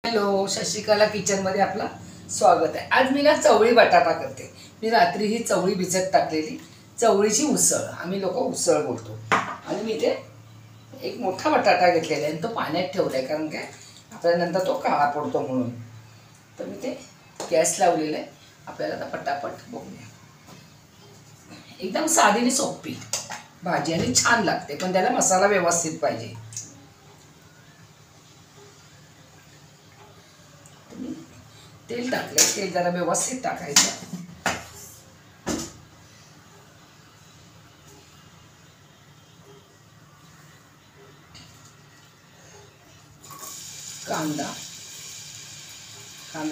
Hello, Shashikala किचनमध्ये आपलं स्वागत आहे। आज मी ना चवळी बटाटा करते। मी रात्री ही चवळी भिजत टाकलेली, चवळीची उसळ, आम्ही लोक उसळ बोलतो। आणि मी ते एक मोठा बटाटा घेतलेला आहे, तो पाण्यात ठेवलाय कारण काय आपल्याला नंतर तो काळा पडतो म्हणून। तर मी ते गॅस लावलेला आहे, आपल्याला आता पटापट बघूया। एकदम साधी आणि सोपी भाजी आणि छान लागते, पण त्याला मसाला व्यवस्थित पाहिजे। तेल टाकले, तेल जरा व्यवस्थित टाकायचं। कांदा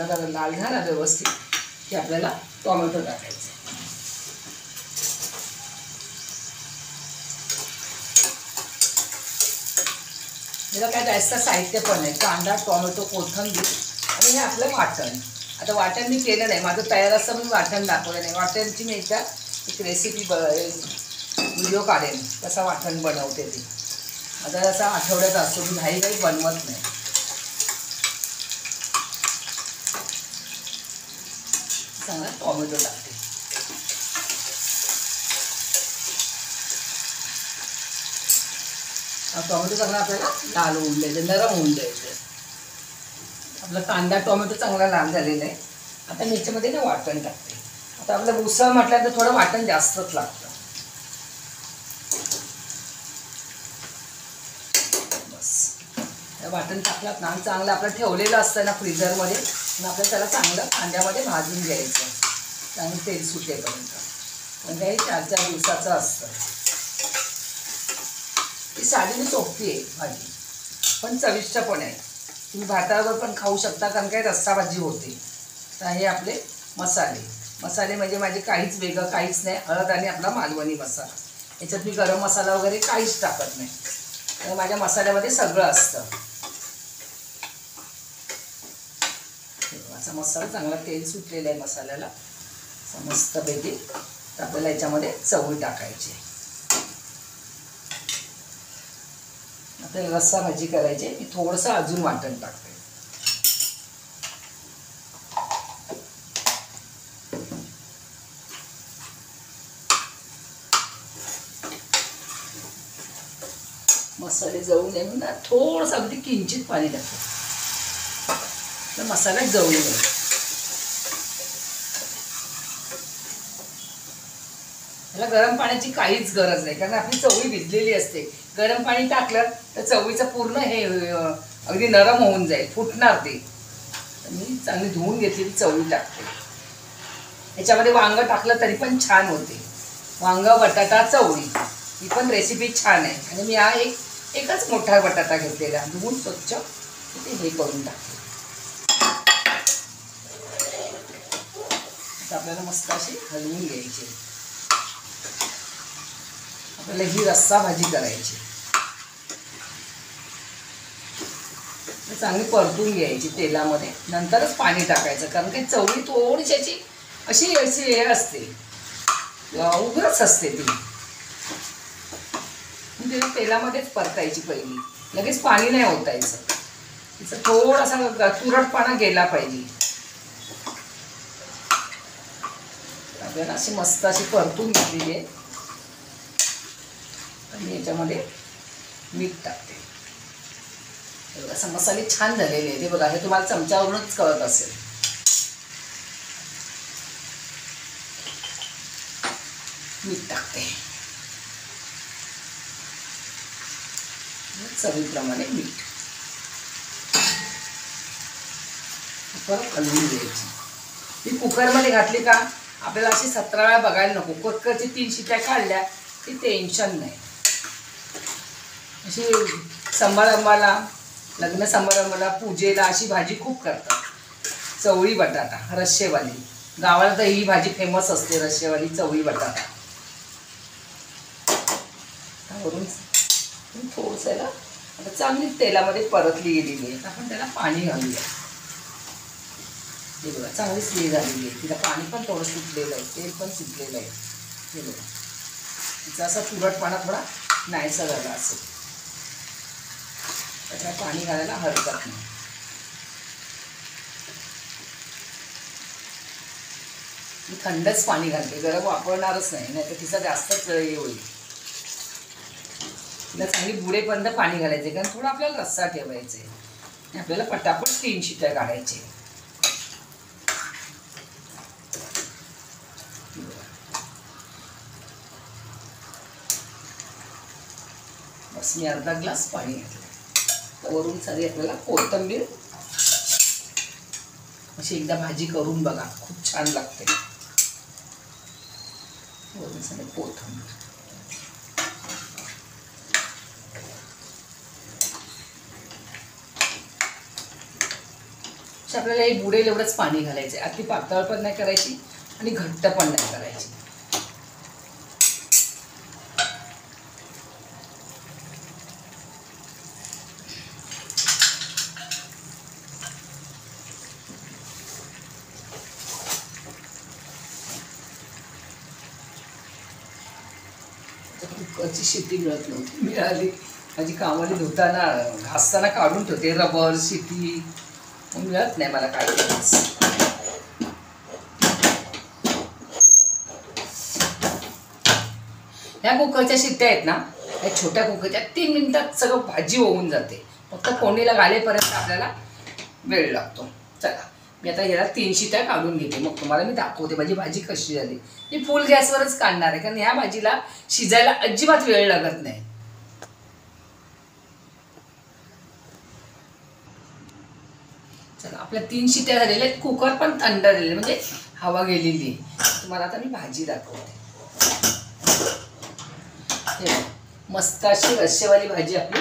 जरा लाल झाला व्यवस्थित की आपल्याला टोमॅटो टाकायचे। याला काय जास्त साहित्य पण नाही, कांदा, टोमॅटो, कोथिंबीर आणि हे आपलं वाटण। आता वाटण मी केलं नाही, माझं तयार असं मी वाटण दाखवलं नाही। वाटणची मी एकदा एक रेसिपी व्हिडिओ काढेन, कसं वाटण बनवते ते। आता असा आठवड्यात असतो, मी घाई बनवत नाही। चांगला टोमॅटो टाकते। टोमॅटो चांगला आपल्याला लाल होऊन द्यायचं, नरम होऊन द्यायचं। आपला कांदा टोमॅटो चांगला लाल झालेला आहे। आता मी याच्यामध्ये ना वाटण टाकते। आता आपलं उसळ म्हटलं तर थोडं वाटण जास्तच लागतं। बस वाटण टाकलात ना, चांगलं आपलं ठेवलेलं असतं ना फ्रीजरमध्ये, आणि आपल्याला त्याला चांगलं कांद्यामध्ये भाजून घ्यायचं, चांगलं तेल सुटेपर्यंत। म्हणजे हे 4-4 दिवसाचं असतं। ही साधी सोपी आहे भाजी, पण चविष्ट पण आहे। तुम्ही भातावर पण खाऊ शकता, कारण काय रस्सा भाजी होते। तर हे आपले मसाले म्हणजे माझे काहीच वेगळं काहीच नाही, हळद आणि आपला मालवणी मसाला। याच्यात मी गरम मसाला वगैरे काहीच टाकत नाही, तर माझ्या मसाल्यामध्ये सगळं असतं। असा मसाला चांगला तेल सुटलेला आहे मसाल्याला मस्तपैकी। तर आपल्याला याच्यामध्ये चवळी टाकायची, आपल्याला रस्सा भाजी करायची। मी थोडंसं अजून वाटण टाकते। मसाले जळून येऊन ना थोडंसं अगदी किंचित पाणी टाकते, तर मसाला जळून येईल। त्याला गरम पाण्याची काहीच गरज नाही, कारण आपली चवळी भिजलेली असते। गरम पाणी टाकलं तर चवळीचं पूर्ण हे अगदी नरम होऊन जाईल, फुटणार ते। मी चांगली धुवून घेतलेली चवळी टाकते। याच्यामध्ये वांग टाकलं तरी पण छान होते। वांग, बटाटा, चवळी ही पण रेसिपी छान आहे। आणि मी हा एकच मोठा बटाटा घेतलेला, धुवून स्वच्छ ते हे करून टाकते। आता आपल्याला मस्त अशी हलवून घ्यायची। आपल्याला ही रस्सा भाजी करायची, चांगली परतून घ्यायची तेलामध्ये, नंतरच पाणी टाकायचं। कारण की चवळी थोडीशी अशी हे असते, उघडच असते ती, तिला तेलामध्येच परतायची पहिली, लगेच पाणी नाही ओतायचं। तिचा थोडासा तुरटपणा गेला पाहिजे। आपल्याला अशी मस्त अशी परतून घेतलेली आहे। आणि याच्यामध्ये मीठ टाकते। असं मसाले छान झालेले आहेत, हे बघा, हे तुम्हाला चमच्यावरूनच कळत असेल। मीठ टाकते, चवीप्रमाणे मीठ। परत हलवून घ्यायची। ती कुकरमध्ये घातली का आपल्याला अशी 17 वेळा बघायला नको। कुकरची 3 शिट्या काढल्या की टेन्शन नाही। अशी समारंभाला, लग्न समारंभाला, पूजेला अशी भाजी खूप करतात। चवळी बटाटा रस्सेवाली, गावाला तर ही भाजी फेमस असते, रस्सेवाली चवळी बटाटा। वरून थोडंसं आता चांगली तेलामध्ये परतली गेलेली आहे, आपण त्याला पाणी घालूया। हे बघा, चांगली स्ली झालेली आहे, तिला पाणी पण थोडं सुटलेलं आहे, तेल पण सुटलेलं आहे। हे बघा, तिचा असा तुरटपणा थोडा नाहीसा झाला असेल, त्याच्यात पाणी घालायला हरकत नाही। मी थंडच पाणी घालते, गरम वापरणारच नाही, नाही तर तिचा जास्तच हे होईल. तिला चांगली बुडेपर्यंत पाणी घालायचे, कारण थोडं आपल्याला रस्सा ठेवायचा आहे. आपल्याला पटापट 3 शिट्या काढायचे. बस मी अर्धा ग्लास पाणी घातलं. वरून सारी आपल्याला कोथिंबीर अशी एकदा भाजी करून बघा, खूप छान लागते. वरून सारी कोथिंबीर. आपल्याला हे बुडेल एवढंच पाणी घालायचं. अति पातळ पण नाही करायची आणि घट्ट पण नाही करायची. कुकरची शिट्टी मिळत नव्हती, मिळाली. माझी कामाला धुताना घासताना काढून ठेवते, रबर शिट्टी मिळत नाही मला काय. ह्या कुकरच्या शिट्ट्या आहेत ना, या छोट्या कुकरच्या 3 मिनिटात सगळं भाजी होऊन जाते. फक्त फोडणीला घालेपर्यंत आपल्याला वेळ लागतो. चला मी आता ह्याला 3 शिट्ट्या काढून घेते, मग तुम्हाला मी दाखवते माझी भाजी कशी झाली. मी फुल गॅसवरच काढणार आहे, कारण ह्या भाजीला शिजायला अजिबात वेळ लागत नाही. चला आपल्या 3 शिट्ट्या झालेल्या आहेत. कुकर पण थंड झालेले, म्हणजे हवा गेलेली आहे. तुम्हाला आता मी भाजी दाखवते. हे मस्त अशी रस्सेवाली भाजी आपली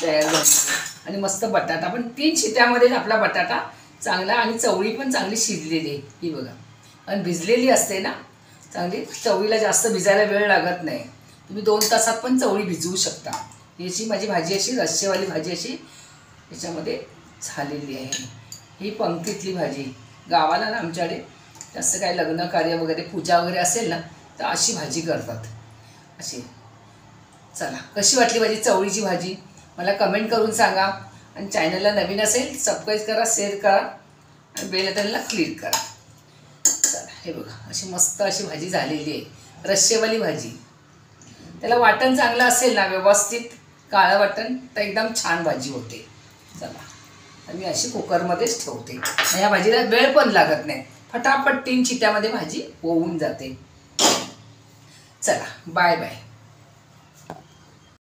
तयार झाली. आणि मस्त बटाटा पण 3 शिट्ट्यामध्येच आपला बटाटा चांगला, आणि चवळी पण चांगली शिजलेली आहे ही बघा. आणि भिजलेली असते ना चांगली, चवळीला जास्त भिजायला वेळ लागत नाही. तुम्ही 2 तासात पण चवळी भिजवू शकता. याची माझी भाजी अशी रस्सेवाली भाजी अशी याच्यामध्ये झालेली आहे. ही पंक्तीतली भाजी. गावाला ना आमच्याकडे जास्त काय लग्न कार्य वगैरे पूजा वगैरे असेल ना तर अशी भाजी करतात अशी. चला कशी वाटली माझी चवळीची भाजी मला कमेंट करून सांगा. आणि चॅनलला नवीन असेल सबस्क्राईब करा, शेअर करा आणि बेल आयकॉनला क्लिक करा. चला हे बघा अशी मस्त अशी भाजी झालेली आहे, रस्सेवाली भाजी. त्याला वाटण चांगलं असेल ना व्यवस्थित काळं वाटण तर एकदम छान भाजी होते. चला मी अशी कुकरमध्येच ठेवते. ह्या भाजीला वेळ पण लागत नाही, फटाफट 3 शिट्ट्यामध्ये भाजी होऊन जाते. चला बाय बाय.